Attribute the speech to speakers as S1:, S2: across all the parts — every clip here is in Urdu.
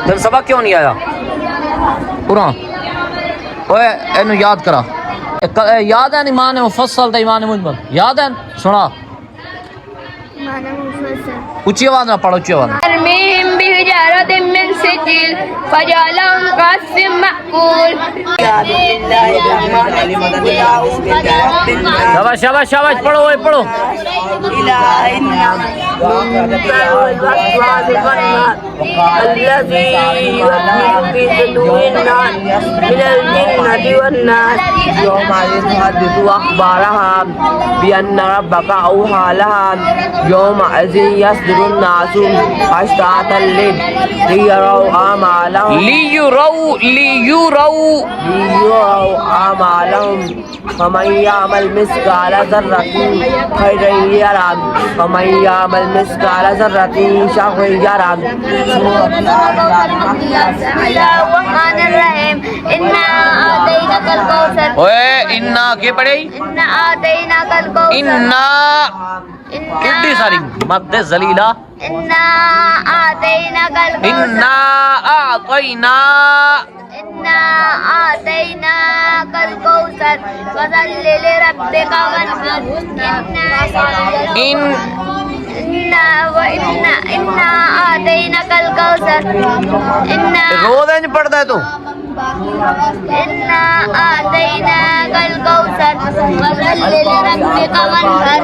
S1: پھر سبق کیوں نہیں آیا پورا اوے اینو یاد کرا یاد ہے ایمان مفصل تے ایمان مجمل یاد ہے سنا اونچی آواز نہ پڑھو اونچی آواز
S2: ترمیم بحجارة من سجيل فجعلهم كعصف مأكول
S1: شاباش شاباش شاباش پڑھو اوے پڑھو
S3: الذي يوسوس في صدور الناس من الجنة والناس يوم يحدث أخبارها بأن ربك أوحى لها يومئذ يصدر الناس أشتاتا ليروا أعمالهم
S1: لیوروا
S3: أعمالهم فمن يعمل مثقال ذرة خيرا يره ومن يعمل مثقال ذرة شرا يره.
S2: الرحمن الرحيم إنا أعطيناك الكوثر
S1: اوے انا کے پڑھے
S2: إنا أعطيناك الكوثر
S1: انا کتنی ساری مد ذلیلہ
S2: إنا أعطيناك الكوثر
S1: انا اعطینا
S2: إنا أعطيناك الكوثر فصل لربك وانحر إنا أعطيناك الكوثر
S1: روز انج پڑھتا ہے تو
S2: إنا أعطيناك الكوثر فصل لربك وانحر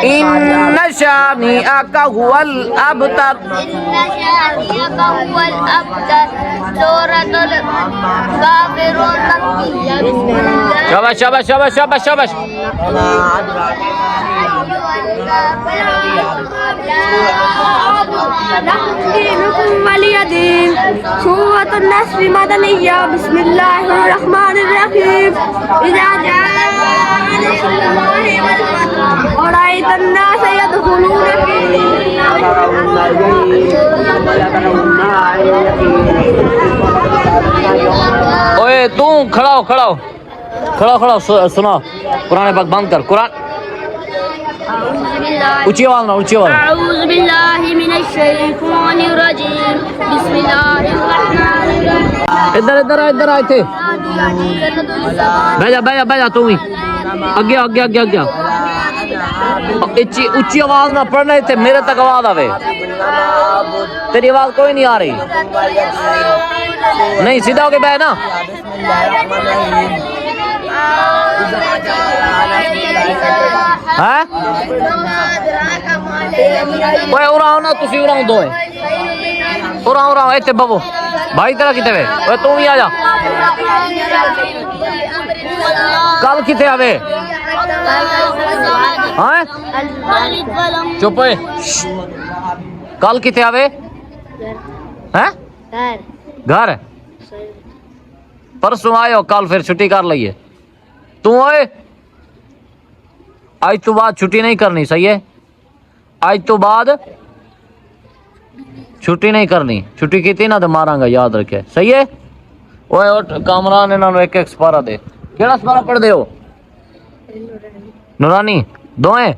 S1: ان شانئک هو الابتر
S2: إن شانئك هو الأبتر سورة الكافرون مكية بسم الله
S1: شاباش شاباش شاباش شاباش شاباش
S2: دينكم ولي دين سورة النصر مدنية بسم الله الرحمن الرحيم إذا جاء نصر الله والفتح ورأيت الناس يدخلون في
S1: اوے تو کھڑا ہو کھڑا ہو کھڑا ہو کھڑا ہو سنا قرآن پاک بند کر قرآن اونچی آواز نہ اونچی آواز
S2: أعوذ بالله من الشيطان الرجيم بسم الله الرحمن الرحيم
S1: ادھر ادھر ادھر آئے تھے بیجا بیجا بیجا تو ہی اگے اگے اگے اگے اونچی آواز نہ پڑھنے تھے میرے تک آواز آوے تیری آواز کوئی نہیں آ رہی نہیں سیدھا ہو کے بیٹھ نا ہاں اوے اڑاؤ نا تسی اڑاؤ دو ہے اڑاؤ اڑاؤ ایتھے بابو بھائی تیرا کتے وے اوے تو بھی آ جا کل کتے آوے ہاں چپ ہے کل کتے آوے ہیں گھر پرسوں آئے ہو کل پھر چھٹی کر لئیے تو آئے آج تو بعد چھٹی نہیں کرنی صحیح ہے آج تو بعد چھٹی نہیں کرنی چھٹی کی تھی نا تو ماراں گا یاد رکھے صحیح ہے اوے کامران انہاں نو ایک ایک سپارہ دے کیڑا سپارہ پڑھ دے ہو نورانی دوئیں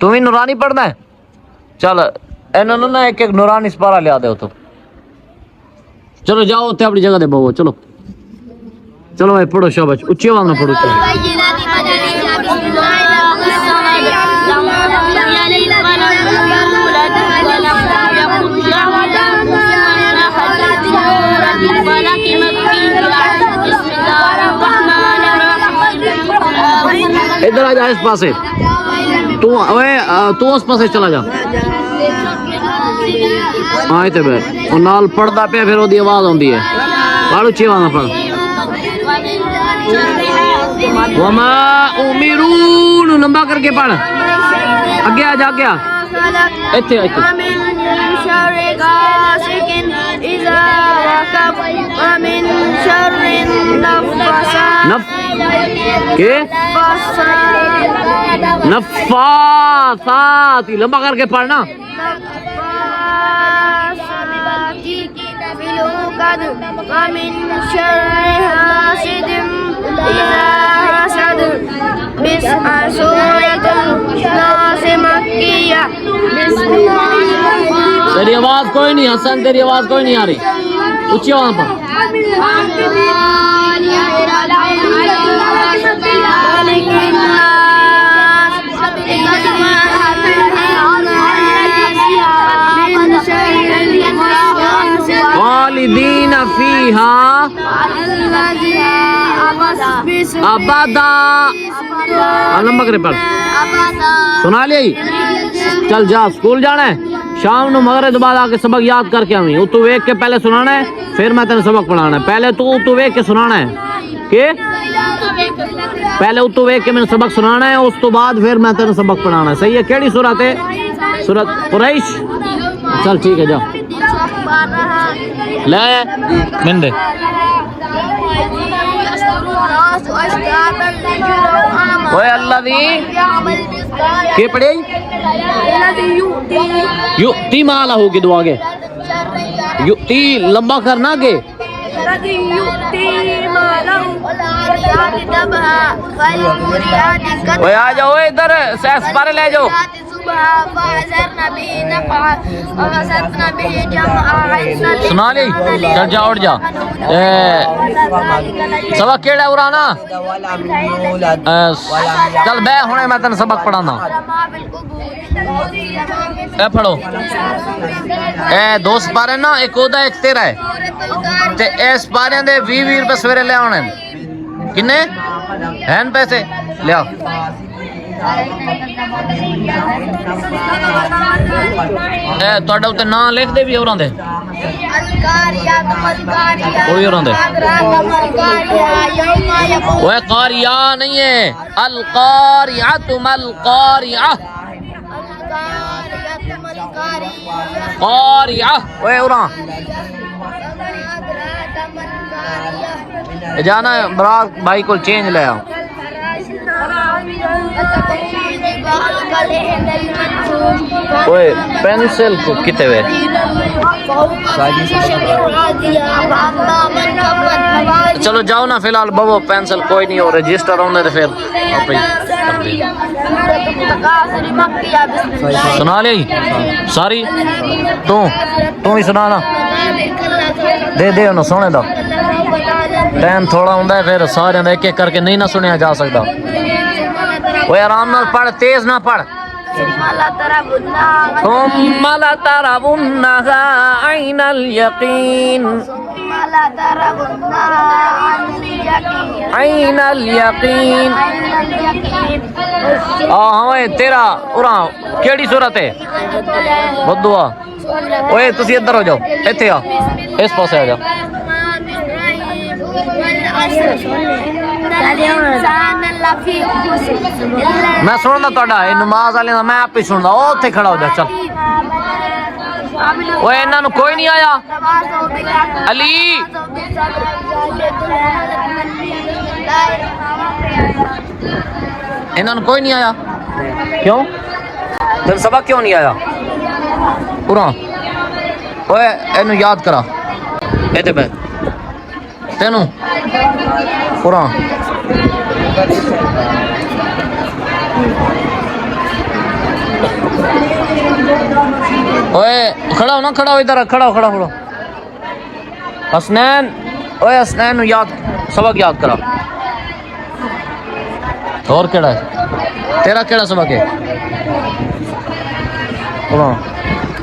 S1: تم ہی نورانی پڑھنا ہے چل انہاں نو نا ایک ایک نورانی سپارہ لیا دے ہو تو چلو جاؤ تے اپنی جگہ دے بہو چلو چلو بھائی پڑھو شاباش اونچی آواز میں پڑھو چلو ادھر آ جا اس پاسے تو اس پاسے چلا جا آئے تے بیٹھ اور نال پڑھدا پیا پھر وہ دی آواز آندی ہے پڑھ اونچی آواز میں پڑھ وما امرون لمبا کر کے پڑھ اگے آ جا گیا ایتھے ایتھے نفاثات لمبا کر کے پڑھنا
S2: ومن شر حاسد إذا حسد سورة الناس مكية بسم الله
S1: تیری آواز کوئی نہیں حسن، تیری آواز کوئی نہیں آ رہی، اونچی آواز پر. خالدین فیہا ابدا. علم بکرے پڑھ سنا لی. چل جا اسکول جانا ہے، شام نو مغرب کے بعد آ کے سبق یاد کر کے آویں. اتو ویک کے پہلے سنانا ہے، پھر میں تینوں سبق پڑھانا ہے. پہلے تو اتو ویک کے سنانا ہے کہ پہلے اتو ویک کے میں سبق سنانا ہے، اس تو بعد پھر میں تینوں سبق پڑھانا ہے. صحیح ہے؟ کیڑی سورت ہے؟ سورت قریش. چل ٹھیک ہے جا لے من دے. اوے اللہ دی کی پڑھی یؤتی مالہ کی دعا گے. یؤتی لمبا کرنا گے. اوے آ جاؤ ادھر سیس پارے لے جاؤ. سنا لی. چل جا اٹھ جا. سبق کیڑا ہے ارانا؟ چل بے ہونے میں تن سبق پڑھانا. اے پڑھو. اے دو سپارے نا، ایک اودا ایک تیرا ہے تے اے سپارے دے 20 روپے سویرے لے آنے. کنے ہیں پیسے لیا؟ تھوڑا اتنے نام لکھ دے بھی اوراں دے. وہی اوراں دے. وہ قاریہ نہیں ہے، القاریۃ مل قاریہ. قاریہ وہ اوراں جانا برات بھائی کو چینج لے آؤ. اوے پینسل کو کتے ہوئے. چلو جاؤ نا فی الحال بابو. پینسل کوئی نہیں ہو رجسٹر ہونے تو پھر سنا لی ساری. تو ہی سنا نا دے دے انہوں سونے دا. ٹائم تھوڑا ہوں پھر سارے ایک ایک کر کے نہیں نہ سنیا جا سکتا. وہ آرام نہ پڑھ، تیز نہ پڑھ. ثم لترونها عین الیقین. عین الیقین. ہاں تیرا اراں کیڑی صورت ہے؟ بدعا. اوے تسی ادھر ہو جاؤ، ایتھے آ، اس پاسے آ جاؤ. میں سننا تھوڑا نماز والے میں آپ ہی سننا. وہ اتنے کھڑا ہو جا. چل وہ انہوں نے کوئی نہیں آیا. علی انہوں نے کوئی نہیں آیا. کیوں تین سبق کیوں نہیں آیا؟ پورا وہ اینو یاد کرا. ایتھے بیٹھ تینوں پورا. اوے کھڑا ہو نا، کھڑا ہو ادھر. کھڑا ہو کھڑا ہو. حسنین اوے حسنین یاد سبق یاد کرا. اور کیڑا ہے تیرا؟ کیڑا سبق ہے؟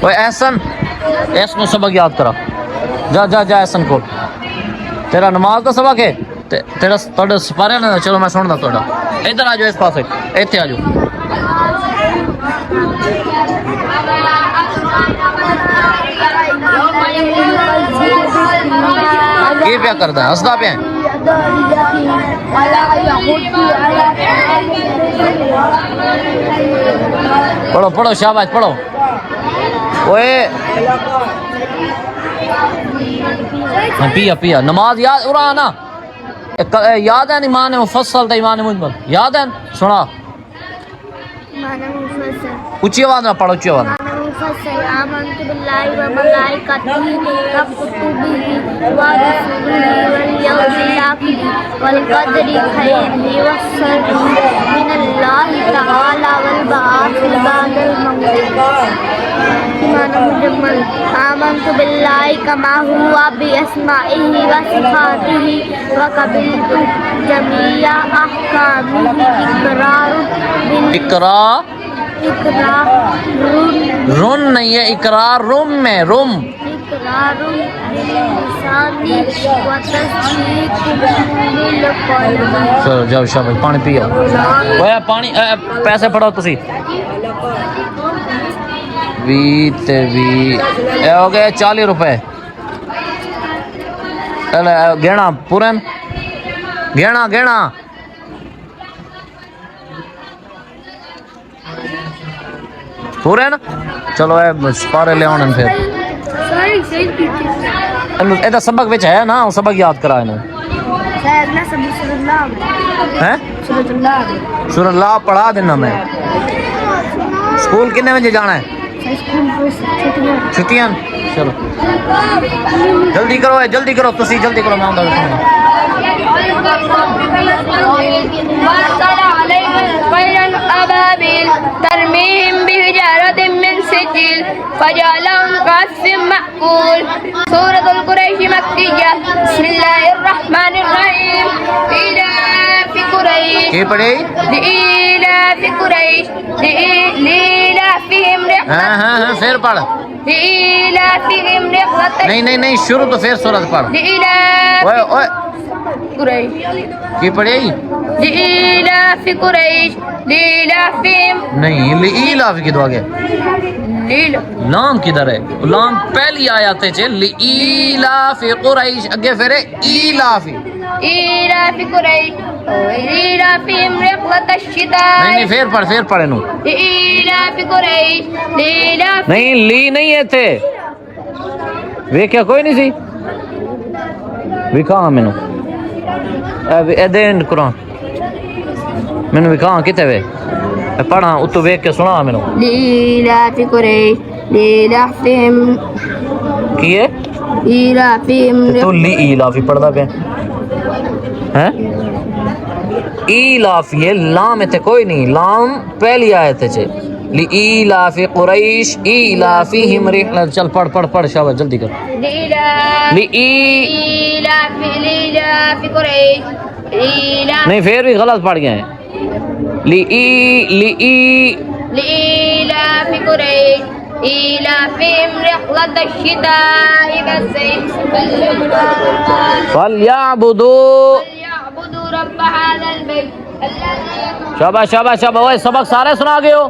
S1: اوے احسن اس نو سبق یاد کرا. جا جا جا احسن کو. تیرا نماز کا سبق ہے تیرا تھوڑا سپارے نا. چلو میں سننا تھوڑا. ادھر آ جاؤ اس پاس. ایتھے آ جاؤ. کی پیا کردا ہے؟ ہسدا پیا. پڑھو پڑھو شاباش پڑھو. اوے پیا پیا نماز یاد اڑا نا. یاد ہے ایمان مفصل تے ایمان مجمل یاد ہے؟ سنا اونچی آواز نہ پڑھو. اونچی آواز
S2: مفصل آمنت باللہ وملائکتہ وکتبہ ورسلہ والیوم الآخر والقدر خیرہ وشرہ من اللہ تعالی والبعث بعد الموت ایمان مجمل آمنت باللہ کما ہوا باسمائہ وصفاتہ وقبلت جمیع احکامہ اقرار
S1: رن نہیں ہے، اقرار رم میں رم.
S2: اقرار باللسان وتصدیق بالقلب.
S1: چلو جاؤ شاباش، پانی پیو. اوے پانی پیسے پڑھو تسی. وی تے وی اے ہو گئے 40 روپے. گہنا پورن گہنا پورے نا. چلو اے سپارے لے آنے پھر. یہ سبق وچ ہے نا، سبق یاد کرا انہوں. سورۃ اللہ پڑھا دینا میں. اسکول کتنے بجے جانا ہے؟ چھٹیاں. چلو جلدی کرو، جلدی کرو تسی، جلدی کرو. میں آؤں
S2: أبابيل ترميهم بحجارة من سجيل فجعلهم كعصف مأكول. سورة القريش مكية. بسم الله الرحمن الرحيم. لإيلاف قريش.
S1: کی پڑھی؟
S2: لإيلاف قريش لإيلافهم رحلة.
S1: ہاں پھر پڑھ.
S2: لإيلافهم رحلة.
S1: نہیں شروع تو پھر سورت پڑھ.
S2: لإيلاف
S1: اوے
S2: قريش.
S1: کی پڑھی؟
S2: لإيلاف قريش لإيلافهم.
S1: نہیں لإیلاف کی دعا گیا. لام کدھر ہے؟ لام پہلی آیات ہے. لإیلاف قریش اگے پھر ایلاف.
S2: إيلاف قريش لإيلافهم رحلة الشتاء.
S1: نہیں پھر پڑھ نو.
S2: لإيلاف قريش لإيلاف.
S1: نہیں لی نہیں ہے تھے وے کیا کوئی نہیں سی وکھا مینو دین قرآن مینو وکھا کتے وے پڑھا اتو ویک کے سنا مینو.
S2: لإيلاف قريش لإيلافهم
S1: کی ہے
S2: إيلافهم
S1: تو لی ایلافی پڑھدا پہ ہیں. ایلاف یہ لام ہے تے کوئی نہیں، لام پہلی آیت ہے. لإیلاف قریش ایلافہم رحلۃ. چل پڑھ شاباش جلدی کر.
S2: لإيلاف قريش
S1: نہیں پھر بھی غلط پڑھ گئے ہیں.
S2: لإيلاف قريش إيلافهم رحلة الشتاء والصيف
S1: فلیعبدوا.
S2: فليعبدوا رب هذا البيت الذي.
S1: شاباش اوے سبق سارے سنا گئے ہو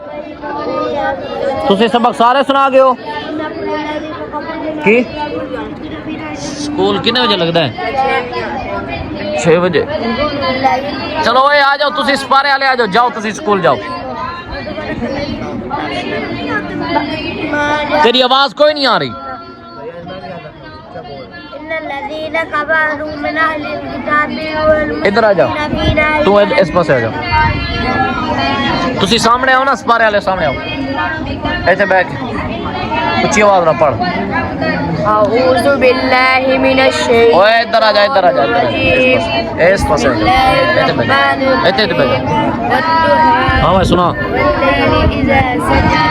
S1: تسی؟ سبق سارے سنا گئے ہو کی؟ اسکول کتنے بجے لگتا ہے؟ 6 بجے. چلو اے آ جاؤ تسی، سپارے والے آ جاؤ تسی اسکول جاؤ. تیری آواز کوئی نہیں آ رہی. ادھر آ جاؤ تو اس پاس آ جاؤ. تسی سامنے آؤ نا، سپارے والے سامنے آؤ. ایتھے بیٹھ اچھی آواز نہ پڑھ.
S2: أعوذ بالله من الشيطان.
S1: اوے ادھر آ جا اس پاس آ جا. ایتھے بیٹھ. ہاں میں سنا.
S2: والليل إذا سجى